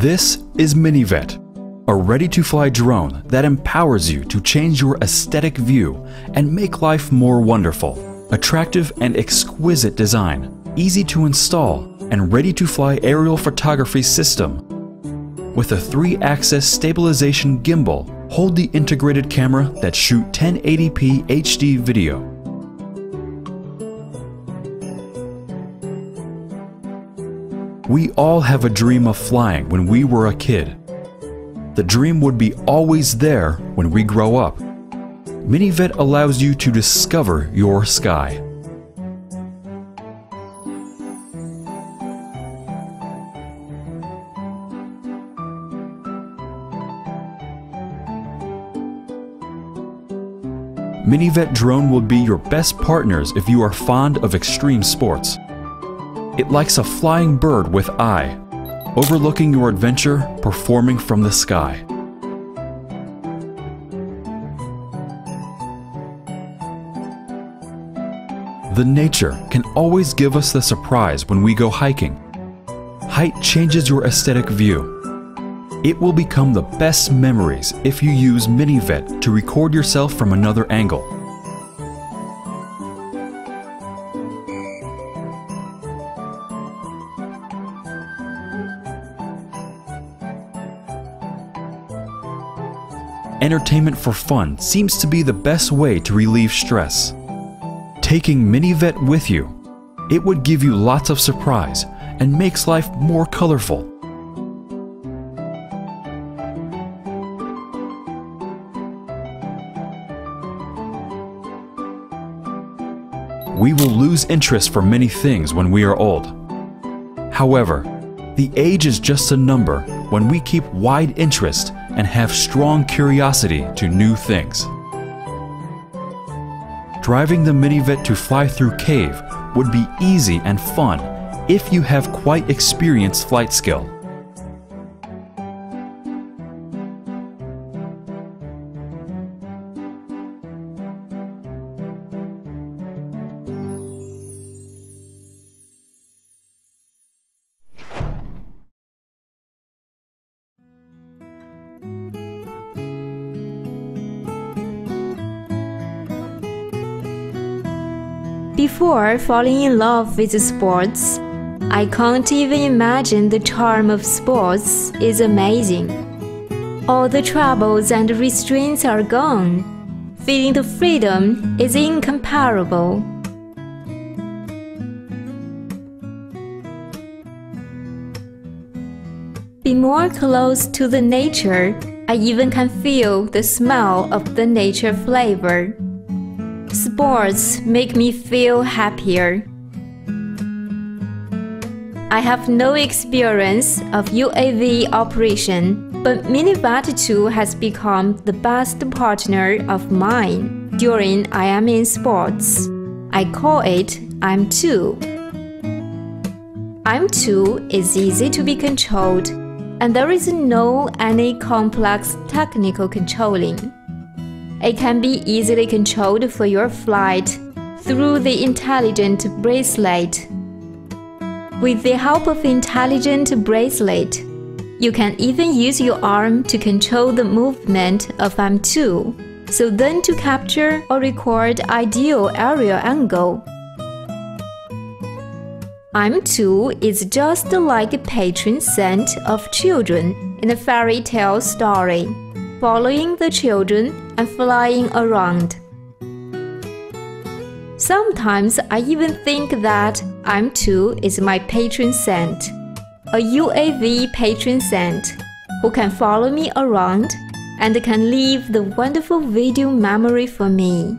This is Minivet, a ready-to-fly drone that empowers you to change your aesthetic view and make life more wonderful. Attractive and exquisite design, easy to install, and ready-to-fly aerial photography system. With a 3-axis stabilization gimbal, hold the integrated camera that shoots 1080p HD video. We all have a dream of flying when we were a kid. The dream would be always there when we grow up. Minivet allows you to discover your sky. Minivet drone will be your best partners if you are fond of extreme sports. It likes a flying bird with eye, overlooking your adventure, performing from the sky. The nature can always give us the surprise when we go hiking. Height changes your aesthetic view. It will become the best memories if you use Minivet to record yourself from another angle. Entertainment for fun seems to be the best way to relieve stress. Taking Minivet with you, it would give you lots of surprise and makes life more colorful. We will lose interest for many things when we are old. However, the age is just a number when we keep wide interest and have strong curiosity to new things. Driving the Minivet to fly through cave would be easy and fun if you have quite experienced flight skill. Before falling in love with sports, I can't even imagine the charm of sports is amazing. All the troubles and restraints are gone. Feeling the freedom is incomparable. Be more close to the nature. I even can feel the smell of the nature flavor. Sports make me feel happier. I have no experience of UAV operation, but Minivet 2 has become the best partner of mine during I am in sports. I call it I'm2. I'm2 is easy to be controlled, and there is no any complex technical controlling. It can be easily controlled for your flight through the intelligent bracelet. With the help of intelligent bracelet, you can even use your arm to control the movement of M2, so then to capture or record ideal aerial angle. M2 is just like a patron saint of children in a fairy tale story, following the children and flying around. Sometimes I even think that M2 is my patron saint, a UAV patron saint who can follow me around and can leave the wonderful video memory for me.